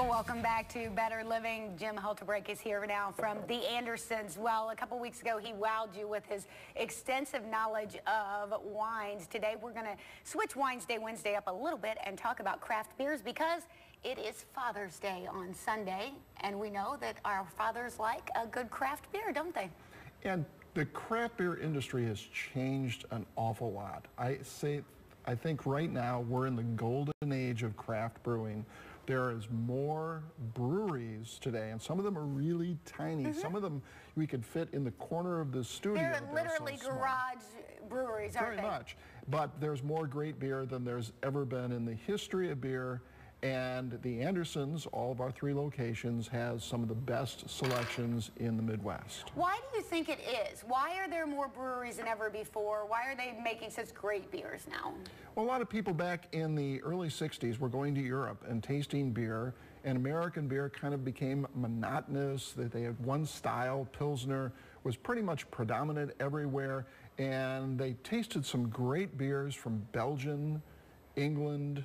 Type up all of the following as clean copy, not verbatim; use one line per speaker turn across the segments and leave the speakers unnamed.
Well, welcome back to Better Living. Jim Halterbrake is here now from the Andersons. Well, a couple weeks ago, he wowed you with his extensive knowledge of wines. Today, we're going to switch Winesday Wednesday up a little bit and talk about craft beers because it is Father's Day on Sunday, and we know that our fathers like a good craft beer, don't they?
And the craft beer industry has changed an awful lot. I think right now we're in the golden age of craft brewing. There is more breweries today, and some of them are really tiny. Some of them we could fit in the corner of the studio.
They're literally
so
garage breweries, aren't they?
Very much. But there's more great beer than there's ever been in the history of beer. And the Andersons, all of our 3 locations, has some of the best selections in the Midwest.
Why do you think it is? Why are there more breweries than ever before? Why are they making such great beers now?
Well, a lot of people back in the early 60s were going to Europe and tasting beer, and American beer kind of became monotonous. That they had one style. Pilsner was pretty much predominant everywhere, and they tasted some great beers from Belgium, England,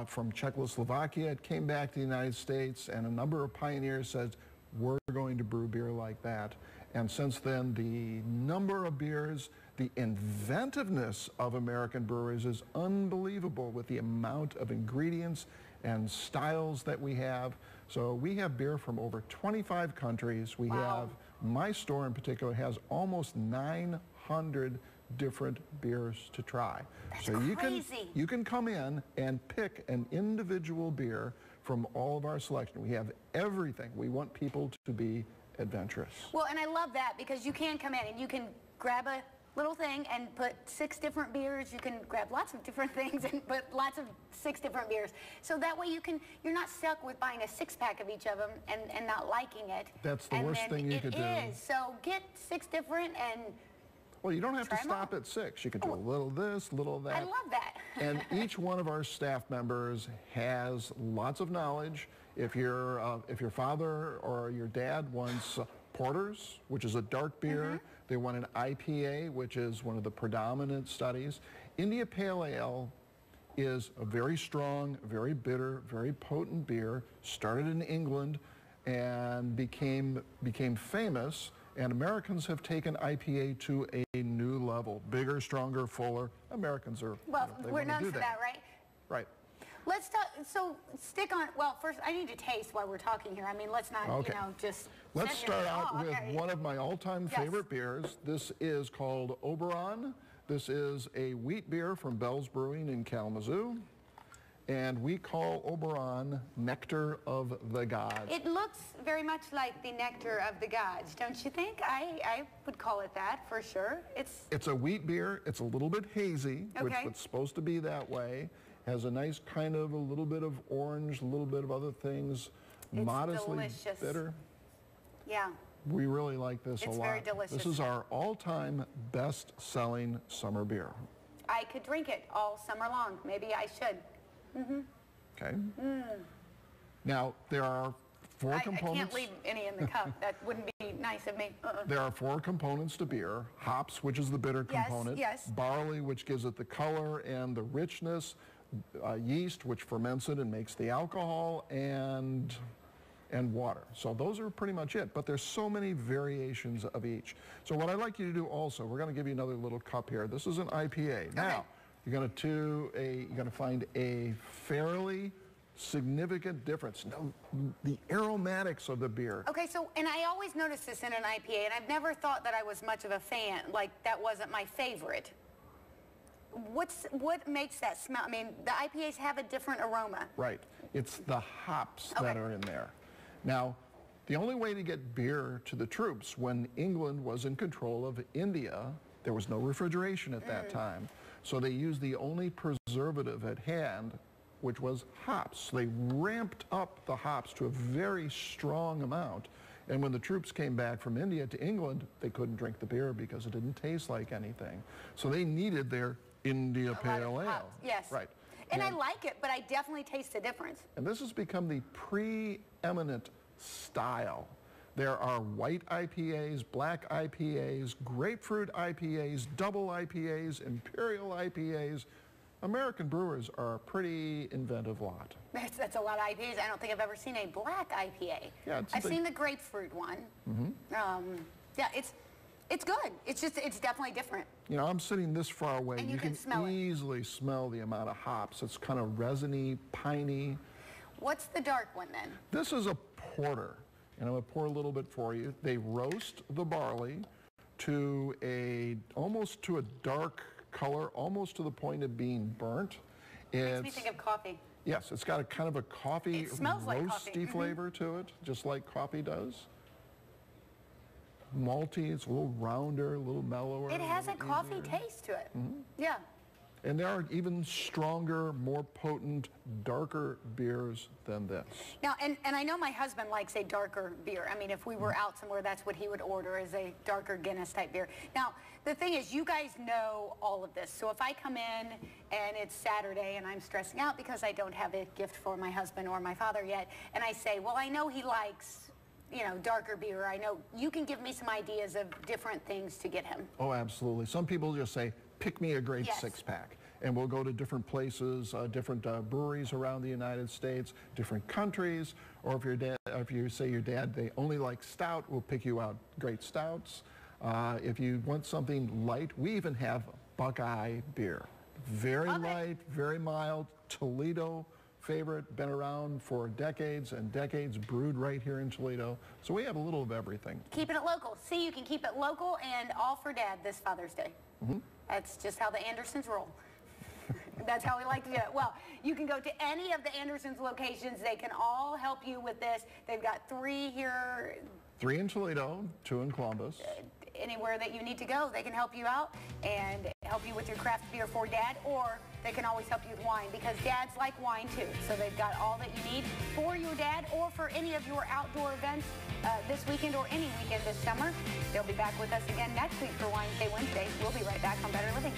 from Czechoslovakia. It came back to the United States, and a number of pioneers said, we're going to brew beer like that. And since then, the number of beers, the inventiveness of American breweries is unbelievable with the amount of ingredients and styles that we have. So we have beer from over 25 countries. We have, my store in particular has almost 900 different beers to try.
That's
so
crazy.
you can come in and pick an individual beer from all of our selection. We have everything. We want people to be adventurous.
Well, and I love that because you can come in and you can grab a little thing and put 6 different beers. You can grab lots of different things and put lots of 6 different beers. So that way you're not stuck with buying a 6-pack of each of them and not liking it.
That's the worst thing you could do.
It is. So get 6 different and
well, you don't have to stop at 6. You can do a little of this, a little of that.
I love that.
And each one of our staff members has lots of knowledge. If your father or your dad wants porters, which is a dark beer, they want an IPA, which is one of the predominant studies. India Pale Ale is a very strong, very bitter, very potent beer. Started in England and became famous. And Americans have taken IPA to a new level. Bigger, stronger, fuller. Americans are,
well, we're known for that, right?
Right.
Let's talk, so stick on, well, first I need to taste while we're talking here. I mean, let's not, just
Let's start out with one of my all-time favorite beers. This is called Oberon. This is a wheat beer from Bell's Brewing in Kalamazoo. And we call Oberon Nectar of the Gods.
It looks very much like the nectar of the gods, don't you think? I would call it that for sure.
It's a wheat beer. It's a little bit hazy, which it's supposed to be that way. Has a nice kind of a little bit of orange, a little bit of other things.
It's
modestly
delicious.
Bitter.
Yeah.
We really like this a lot.
It's very delicious.
This is our all-time best-selling summer beer.
I could drink it all summer long. Maybe I should.
Okay. Now, there are 4 components.
I can't leave any in the cup. That wouldn't be nice of me.
There are 4 components to beer. Hops, which is the bitter component.
Yes.
Barley, which gives it the color and the richness. Yeast, which ferments it and makes the alcohol, and water. So those are pretty much it. But there's so many variations of each. So what I'd like you to do also, we're going to give you another little cup here. This is an IPA. Now, you're going to find a fairly significant difference. No, the aromatics of the beer.
Okay, so, and I always notice this in an IPA, and I've never thought that I was much of a fan, like that wasn't my favorite. What makes that smell? I mean, the IPAs have a different aroma.
Right. It's the hops that are in there. Now, the only way to get beer to the troops when England was in control of India, there was no refrigeration at that time. So they used the only preservative at hand, which was hops. So they ramped up the hops to a very strong amount. And when the troops came back from India to England, they couldn't drink the beer because it didn't taste like anything. So they needed their India Pale Ale.
Yes.
Right.
And I like it, but I definitely taste the difference.
And this has become the preeminent style. There are white IPAs, black IPAs, grapefruit IPAs, double IPAs, imperial IPAs. American brewers are a pretty inventive lot.
That's a lot of IPAs. I don't think I've ever seen a black IPA.
Yeah,
I've seen the grapefruit one. Yeah, it's good. It's definitely different.
You know, I'm sitting this far away.
And you can smell it.
Easily smell the amount of hops. It's kind of resiny, piney.
What's the dark one then?
This is a porter, and I'm going to pour a little bit for you. They roast the barley to almost to a dark color, almost to the point of being burnt.
Makes me think of coffee.
Yes, it's got a kind of a coffee,
it smells like
roasty
coffee.
flavor to it, just like coffee does. Malty, it's a little rounder, a little mellower.
It has a coffee
easier.
taste to it. Yeah.
And there are even stronger, more potent, darker beers than this.
Now, and I know my husband likes a darker beer. I mean, if we were out somewhere, that's what he would order, is a darker Guinness type beer. Now, the thing is, you guys know all of this. So if I come in and it's Saturday and I'm stressing out because I don't have a gift for my husband or my father yet, and I say, well, I know he likes, you know, darker beer. I know you can give me some ideas of different things to get him.
Oh, absolutely. Some people just say, pick me a great six-pack. And we'll go to different places, different breweries around the United States, different countries. Or if you say your dad, they only like stout, we'll pick you out great stouts. If you want something light, we even have Buckeye beer. Very light, very mild, Toledo favorite, been around for decades and decades, brewed right here in Toledo. So we have a little of everything.
Keeping it local. See, you can keep it local and all for Dad this Father's Day. That's just how the Andersons roll. That's how we like to do it. Well, you can go to any of the Andersons locations. They can all help you with this. They've got 3 here.
3 in Toledo, 2 in Columbus.
Anywhere that you need to go, they can help you out and help you with your craft beer for Dad, or they can always help you with wine, because dads like wine too. So they've got all that you need for your dad or for any of your outdoor events this weekend or any weekend this summer. They'll be back with us again next week for Winesday Wednesday. We'll be right back on Better Living.